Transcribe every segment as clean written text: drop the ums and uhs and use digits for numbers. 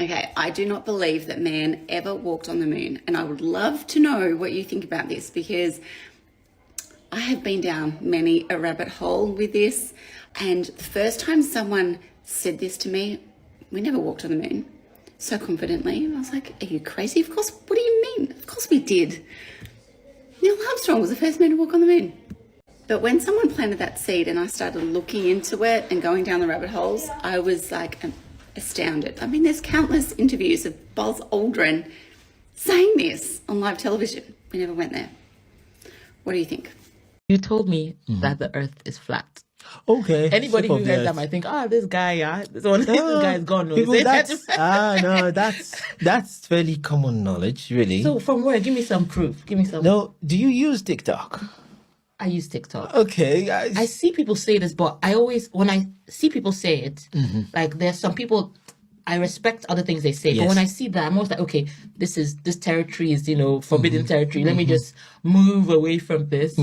Okay, I do not believe that man ever walked on the moon. And I would love to know what you think about this, because I have been down many a rabbit hole with this. And the first time someone said this to me, we never walked on the moon, so confidently, I was like, are you crazy? Of course, what do you mean? Of course we did. Neil Armstrong was the first man to walk on the moon. But when someone planted that seed and I started looking into it and going down the rabbit holes, I was like astounded. I mean, there's countless interviews of Buzz Aldrin saying this on live television. We never went there. What do you think? You told me that the earth is flat. Okay. Anybody who hears that might think, this guy, this guy is gone. No, that's fairly common knowledge, really. So from where? Give me some proof. No, do you use TikTok? I use TikTok. Okay. I see people say this, but when I see people say it, like there's some people, I respect other things they say, but when I see that, I'm always like, okay, this territory is, forbidden territory. Let me just move away from this.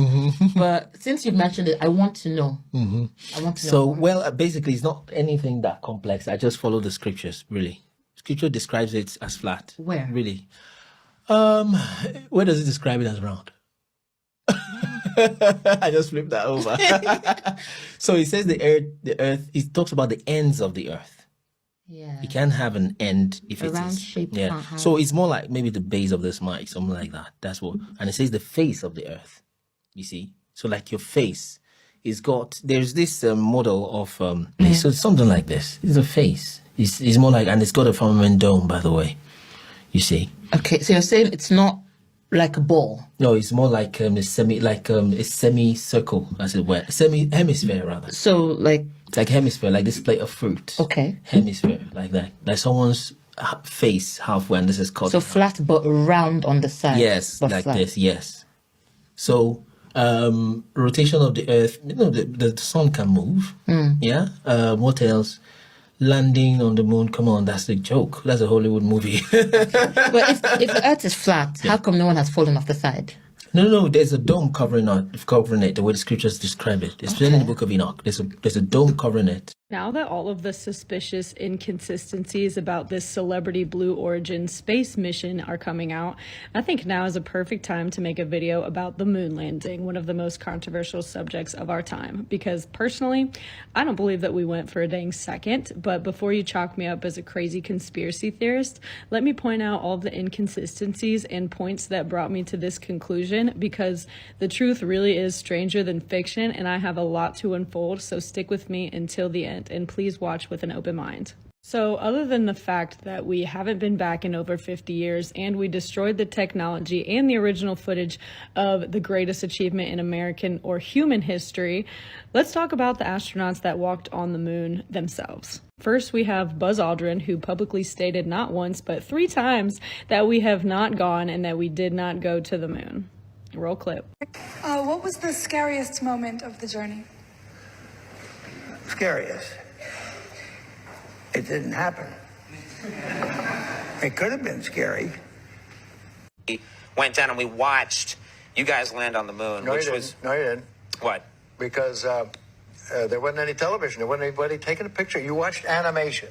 But since you've mentioned it, I want to know. I want to know. So, well, basically, it's not anything that complex. I just follow the scriptures, really. Scripture describes it as flat. Where? Really. Where does it describe it as round? I just flipped that over. So it says the earth, it talks about the ends of the earth. Yeah. You can't have an end if a it round is. shape. Yeah. So it's more like maybe the base of this mic, something like that. That's what. And it says the face of the earth. You see? So like your face is there's this model of, so it's something like this. It's a face. It's more like, and it's got a firmament dome, by the way. You see? Okay. So you're saying it's not like a ball? No, it's more like a semicircle, as it were. Hemisphere, rather. So like hemisphere, like this plate of fruit. Okay. Hemisphere, like that. Like someone's face halfway, and this is cut. So flat but round on the side. Yes, like flat. This, yes. So, rotation of the earth, the sun can move. Yeah. What else? Landing on the moon, come on, that's a joke. That's a Hollywood movie. But if the earth is flat, how come no one has fallen off the side? No, there's a dome covering it, the way the scriptures describe it. It's in the book of Enoch. There's a dome covering it. Now that all of the suspicious inconsistencies about this Celebrity Blue Origin space mission are coming out, I think now is a perfect time to make a video about the moon landing, one of the most controversial subjects of our time. Because personally, I don't believe that we went for a dang second, but before you chalk me up as a crazy conspiracy theorist, let me point out all of the inconsistencies and points that brought me to this conclusion, because the truth really is stranger than fiction, and I have a lot to unfold, so stick with me until the end. And please watch with an open mind. So other than the fact that we haven't been back in over 50 years and we destroyed the technology and the original footage of the greatest achievement in American or human history, let's talk about the astronauts that walked on the moon themselves. First, we have Buzz Aldrin, who publicly stated not once but 3 times that we have not gone and that we did not go to the moon. Roll clip. What was the scariest moment of the journey? Scariest. It didn't happen. It could have been scary. We went down and we watched you guys land on the moon. No, you didn't. What? Because there wasn't any television. There wasn't anybody taking a picture. You watched animation.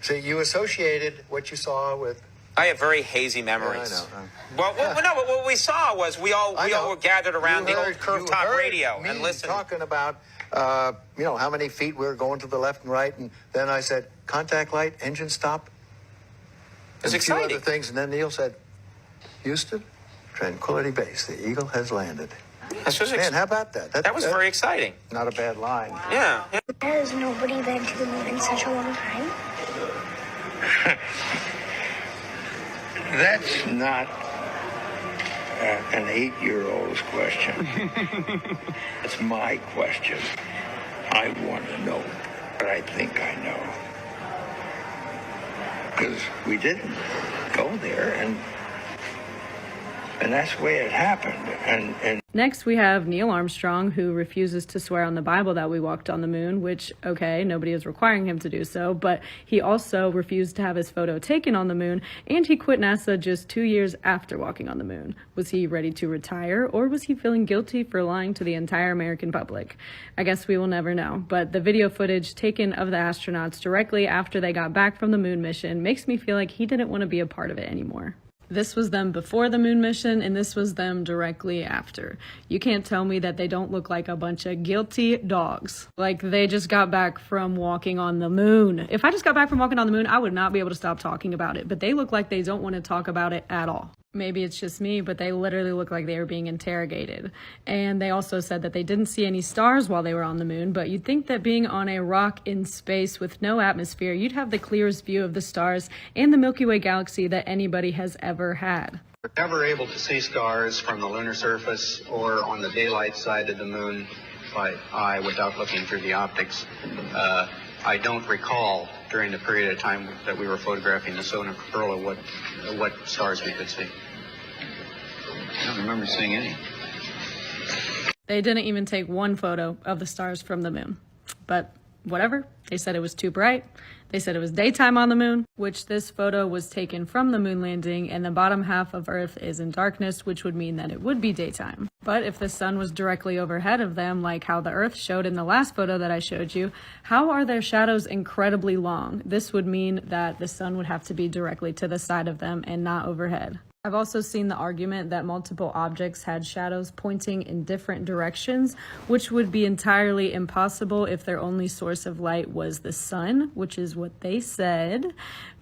See, you associated what you saw with... I have very hazy memories. Yeah, I know. Well, what we saw was we all were gathered around the old curved-top radio and listened. Talking about, how many feet we were going to the left and right, and then I said, contact light, engine stop. It's and exciting. A few other things, and then Neil said, Houston, Tranquility Base, the Eagle has landed. Man, how about that? That was very exciting. Not a bad line. Yeah. Has nobody been to the moon in such a long time? That's not an 8-year-old's question. It's my question. I want to know, but I think I know. Because we didn't go there, and And that's the way it happened. And Next, we have Neil Armstrong, who refuses to swear on the Bible that we walked on the moon, which, okay, nobody is requiring him to do so, but he also refused to have his photo taken on the moon, and he quit NASA just 2 years after walking on the moon. Was he ready to retire, or was he feeling guilty for lying to the entire American public? I guess we will never know, but the video footage taken of the astronauts directly after they got back from the moon mission makes me feel like he didn't want to be a part of it anymore. This was them before the moon mission, and this was them directly after. You can't tell me that they don't look like a bunch of guilty dogs. Like they just got back from walking on the moon. If I just got back from walking on the moon, I would not be able to stop talking about it, but they look like they don't want to talk about it at all. Maybe it's just me, but they literally look like they were being interrogated. And they also said that they didn't see any stars while they were on the moon, but you'd think that being on a rock in space with no atmosphere, you'd have the clearest view of the stars and the Milky Way galaxy that anybody has ever had. We're never able to see stars from the lunar surface or on the daylight side of the moon by eye without looking through the optics. I don't recall during the period of time that we were photographing the solar corona what stars we could see. I don't remember seeing any. They didn't even take one photo of the stars from the moon. But whatever, they said it was too bright. They said it was daytime on the moon, which this photo was taken from the moon landing, and the bottom half of Earth is in darkness, which would mean that it would be daytime. But if the sun was directly overhead of them, like how the Earth showed in the last photo that I showed you, how are their shadows incredibly long? This would mean that the sun would have to be directly to the side of them and not overhead. I've also seen the argument that multiple objects had shadows pointing in different directions, which would be entirely impossible if their only source of light was the sun, which is what they said.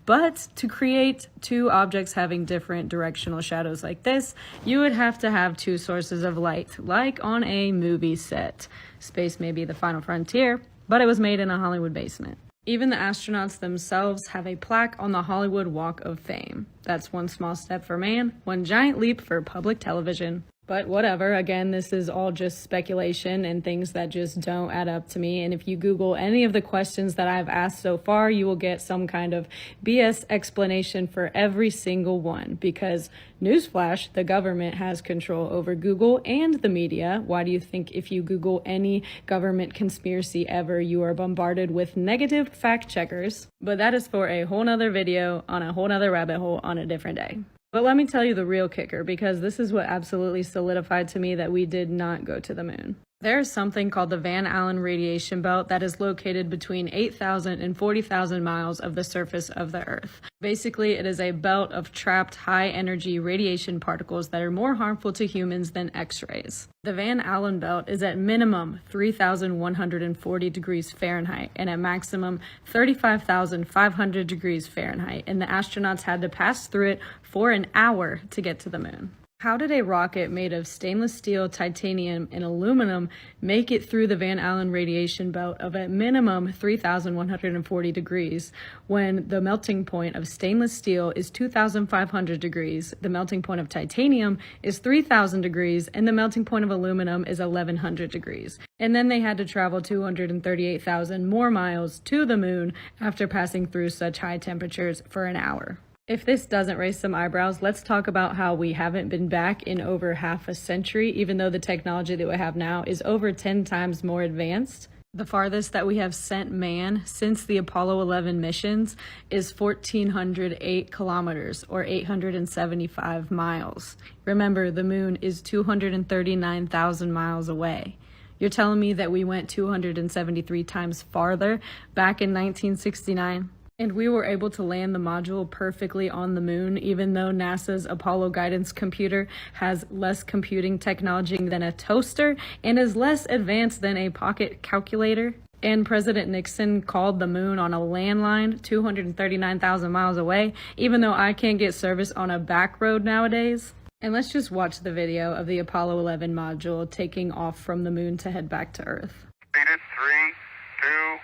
But to create two objects having different directional shadows like this, you would have to have two sources of light, like on a movie set. Space may be the final frontier, but it was made in a Hollywood basement. Even the astronauts themselves have a plaque on the Hollywood Walk of Fame. That's one small step for man, one giant leap for public television. But whatever, again, this is all just speculation and things that just don't add up to me. And if you Google any of the questions that I've asked so far, you will get some kind of BS explanation for every single one. Because, newsflash, the government has control over Google and the media. Why do you think if you Google any government conspiracy ever, you are bombarded with negative fact checkers? But that is for a whole nother video on a whole nother rabbit hole on a different day. But let me tell you the real kicker, because this is what absolutely solidified to me that we did not go to the moon. There is something called the Van Allen radiation belt that is located between 8,000 and 40,000 miles of the surface of the Earth. Basically, it is a belt of trapped high-energy radiation particles that are more harmful to humans than X-rays. The Van Allen belt is at minimum 3,140 degrees Fahrenheit and at maximum 35,500 degrees Fahrenheit, and the astronauts had to pass through it for an hour to get to the moon. How did a rocket made of stainless steel, titanium, and aluminum make it through the Van Allen radiation belt of at minimum 3,140 degrees when the melting point of stainless steel is 2,500 degrees, the melting point of titanium is 3,000 degrees, and the melting point of aluminum is 1,100 degrees? And then they had to travel 238,000 more miles to the moon after passing through such high temperatures for an hour. If this doesn't raise some eyebrows, let's talk about how we haven't been back in over half a century, even though the technology that we have now is over 10 times more advanced. The farthest that we have sent man since the Apollo 11 missions is 1,408 kilometers, or 875 miles. Remember, the moon is 239,000 miles away. You're telling me that we went 273 times farther back in 1969? And we were able to land the module perfectly on the moon, even though NASA's Apollo guidance computer has less computing technology than a toaster and is less advanced than a pocket calculator. And President Nixon called the moon on a landline 239,000 miles away, even though I can't get service on a back road nowadays. And let's just watch the video of the Apollo 11 module taking off from the moon to head back to Earth. 3, 2, 1,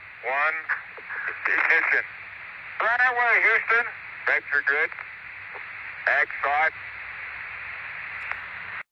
ignition. Right away, Houston. Vector good. Excellent.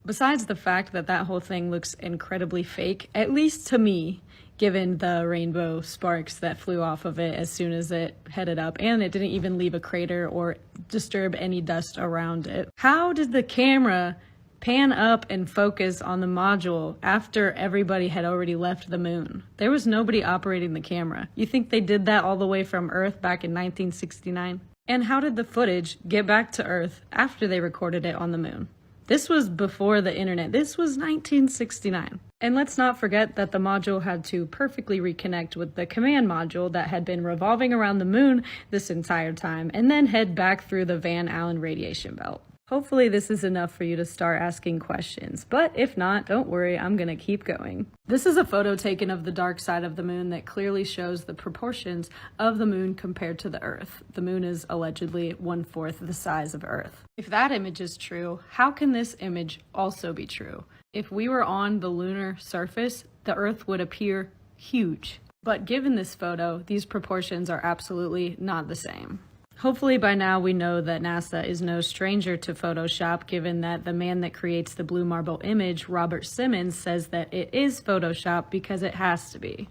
Besides the fact that that whole thing looks incredibly fake, at least to me, given the rainbow sparks that flew off of it as soon as it headed up, and it didn't even leave a crater or disturb any dust around it. How did the camera pan up and focus on the module after everybody had already left the moon? There was nobody operating the camera. You think they did that all the way from Earth back in 1969? And how did the footage get back to Earth after they recorded it on the moon? This was before the internet. This was 1969. And let's not forget that the module had to perfectly reconnect with the command module that had been revolving around the moon this entire time, and then head back through the Van Allen radiation belt. Hopefully this is enough for you to start asking questions, but if not, don't worry, I'm gonna keep going. This is a photo taken of the dark side of the moon that clearly shows the proportions of the moon compared to the Earth. The moon is allegedly 1/4 the size of Earth. If that image is true, how can this image also be true? If we were on the lunar surface, the Earth would appear huge. But given this photo, these proportions are absolutely not the same. Hopefully by now we know that NASA is no stranger to Photoshop, given that the man that creates the blue marble image, Robert Simmons, says that it is Photoshop because it has to be.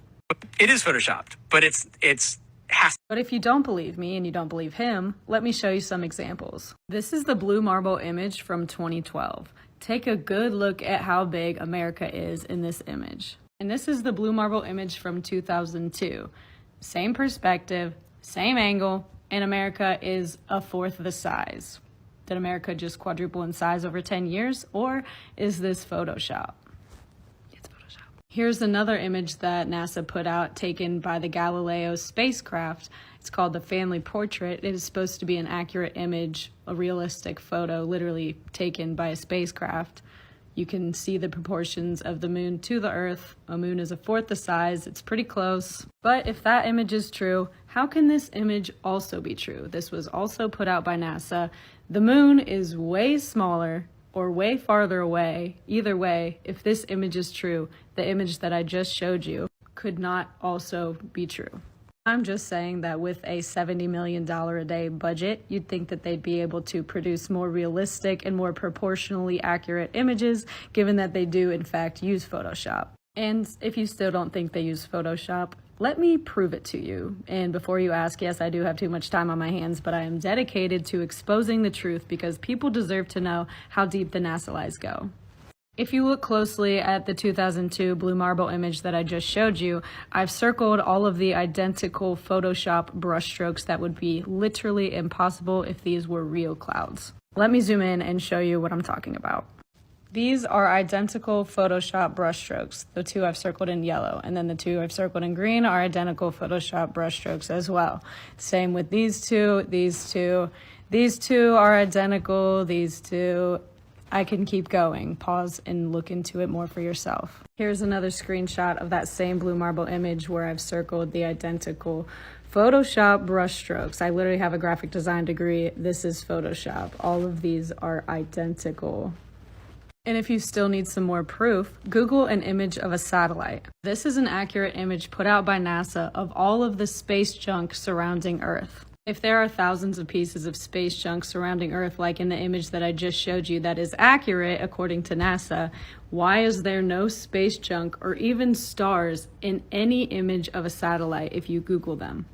It is Photoshopped, but But if you don't believe me and you don't believe him, let me show you some examples. This is the blue marble image from 2012. Take a good look at how big America is in this image. And this is the blue marble image from 2002. Same perspective, same angle, and America is 1/4 the size. Did America just quadruple in size over 10 years, or is this Photoshop? It's Photoshop. Here's another image that NASA put out, taken by the Galileo spacecraft. It's called the Family Portrait. It is supposed to be an accurate image, a realistic photo, literally taken by a spacecraft. You can see the proportions of the moon to the Earth. A moon is 1/4 the size. It's pretty close. But if that image is true, how can this image also be true? This was also put out by NASA. The moon is way smaller or way farther away. Either way, if this image is true, the image that I just showed you could not also be true. I'm just saying that with a $70 million a day budget, you'd think that they'd be able to produce more realistic and more proportionally accurate images, given that they do in fact use Photoshop. And if you still don't think they use Photoshop, let me prove it to you. And before you ask, yes, I do have too much time on my hands, but I am dedicated to exposing the truth because people deserve to know how deep the NASA lies go. If you look closely at the 2002 blue marble image that I just showed you, I've circled all of the identical Photoshop brushstrokes that would be literally impossible if these were real clouds. Let me zoom in and show you what I'm talking about. These are identical Photoshop brushstrokes. The two I've circled in yellow, and then the two I've circled in green are identical Photoshop brushstrokes as well. Same with these two, these two. These two are identical, these two. I can keep going. Pause and look into it more for yourself. Here's another screenshot of that same blue marble image where I've circled the identical Photoshop brushstrokes. I literally have a graphic design degree. This is Photoshop. All of these are identical. And if you still need some more proof, Google an image of a satellite. This is an accurate image put out by NASA of all of the space junk surrounding Earth. If there are thousands of pieces of space junk surrounding Earth, like in the image that I just showed you that is accurate according to NASA, why is there no space junk or even stars in any image of a satellite if you Google them?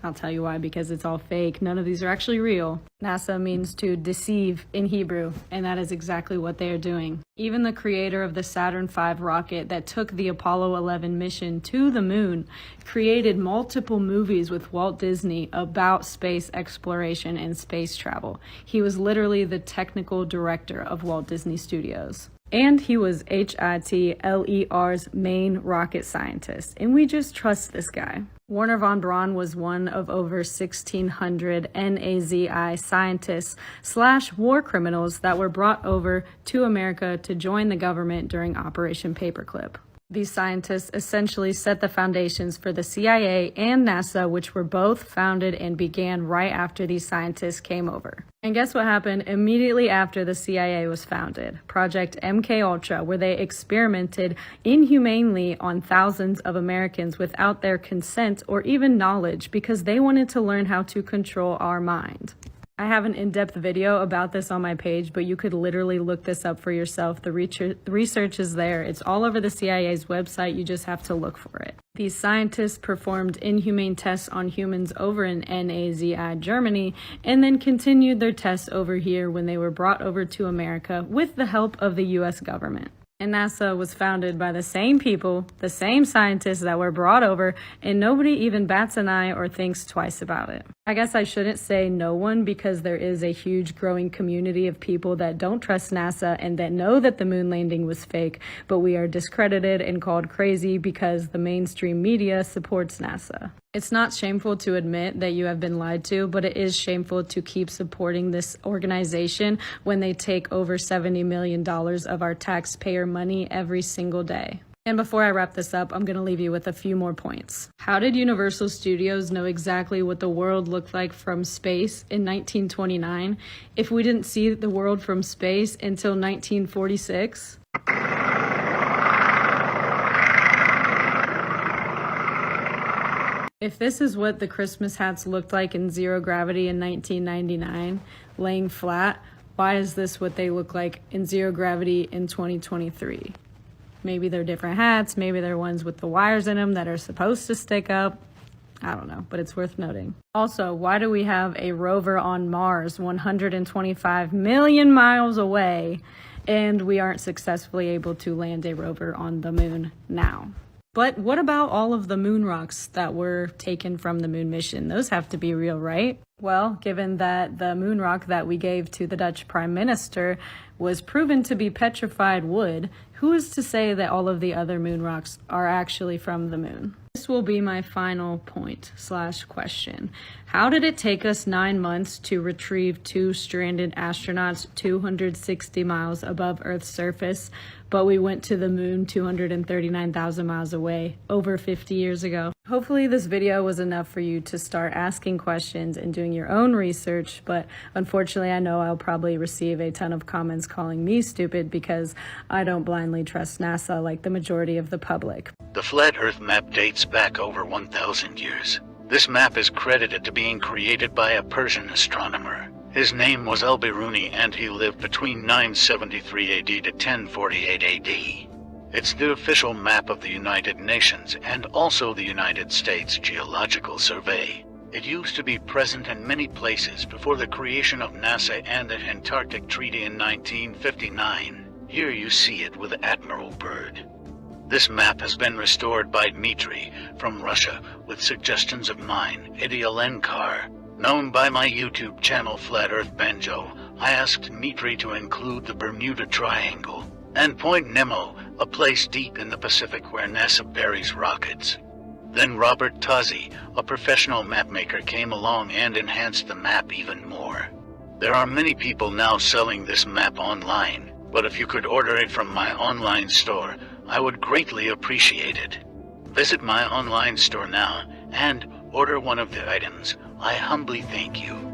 I'll tell you why, because it's all fake. None of these are actually real. NASA means to deceive in Hebrew, and that is exactly what they are doing. Even the creator of the Saturn V rocket that took the Apollo 11 mission to the moon created multiple movies with Walt Disney about space exploration and space travel. He was literally the technical director of Walt Disney Studios. And he was HITLER's main rocket scientist, and we just trust this guy. Wernher von Braun was one of over 1,600 NAZI scientists / war criminals that were brought over to America to join the government during Operation Paperclip. These scientists essentially set the foundations for the CIA and NASA, which were both founded and began right after these scientists came over. And guess what happened immediately after the CIA was founded? Project MKUltra, where they experimented inhumanely on thousands of Americans without their consent or even knowledge because they wanted to learn how to control our mind. I have an in-depth video about this on my page, but you could literally look this up for yourself. The research is there. It's all over the CIA's website. You just have to look for it. These scientists performed inhumane tests on humans over in Nazi Germany and then continued their tests over here when they were brought over to America with the help of the US government. And NASA was founded by the same people, the same scientists that were brought over, and nobody even bats an eye or thinks twice about it. I guess I shouldn't say no one, because there is a huge growing community of people that don't trust NASA and that know that the moon landing was fake, but we are discredited and called crazy because the mainstream media supports NASA. It's not shameful to admit that you have been lied to, but it is shameful to keep supporting this organization when they take over $70 million of our taxpayer money every single day. And before I wrap this up, I'm going to leave you with a few more points. How did Universal Studios know exactly what the world looked like from space in 1929 if we didn't see the world from space until 1946? If this is what the Christmas hats looked like in zero gravity in 1999, laying flat, why is this what they look like in zero gravity in 2023? Maybe they're different hats, maybe they're ones with the wires in them that are supposed to stick up. I don't know, but it's worth noting. Also, why do we have a rover on Mars 125 million miles away and we aren't successfully able to land a rover on the moon now? But what about all of the moon rocks that were taken from the moon mission? Those have to be real, right? Well, given that the moon rock that we gave to the Dutch Prime Minister was proven to be petrified wood, who is to say that all of the other moon rocks are actually from the moon? This will be my final point/question. How did it take us 9 months to retrieve 2 stranded astronauts 260 miles above Earth's surface, but we went to the moon 239,000 miles away over 50 years ago? Hopefully this video was enough for you to start asking questions and doing your own research, but unfortunately I know I'll probably receive a ton of comments calling me stupid because I don't blindly trust NASA like the majority of the public. The Flat Earth map dates back over 1,000 years. This map is credited to being created by a Persian astronomer. His name was Al-Biruni and he lived between 973 AD to 1048 AD. It's the official map of the United Nations and also the United States Geological Survey. It used to be present in many places before the creation of NASA and the Antarctic Treaty in 1959. Here you see it with Admiral Byrd. This map has been restored by Dmitry from Russia with suggestions of mine, Eddie Alenkar. Known by my YouTube channel Flat Earth Banjo, I asked Dmitry to include the Bermuda Triangle and Point Nemo, a place deep in the Pacific where NASA buries rockets. Then Robert Tozzi, a professional mapmaker, came along and enhanced the map even more. There are many people now selling this map online, but if you could order it from my online store, I would greatly appreciate it. Visit my online store now and order one of the items. I humbly thank you.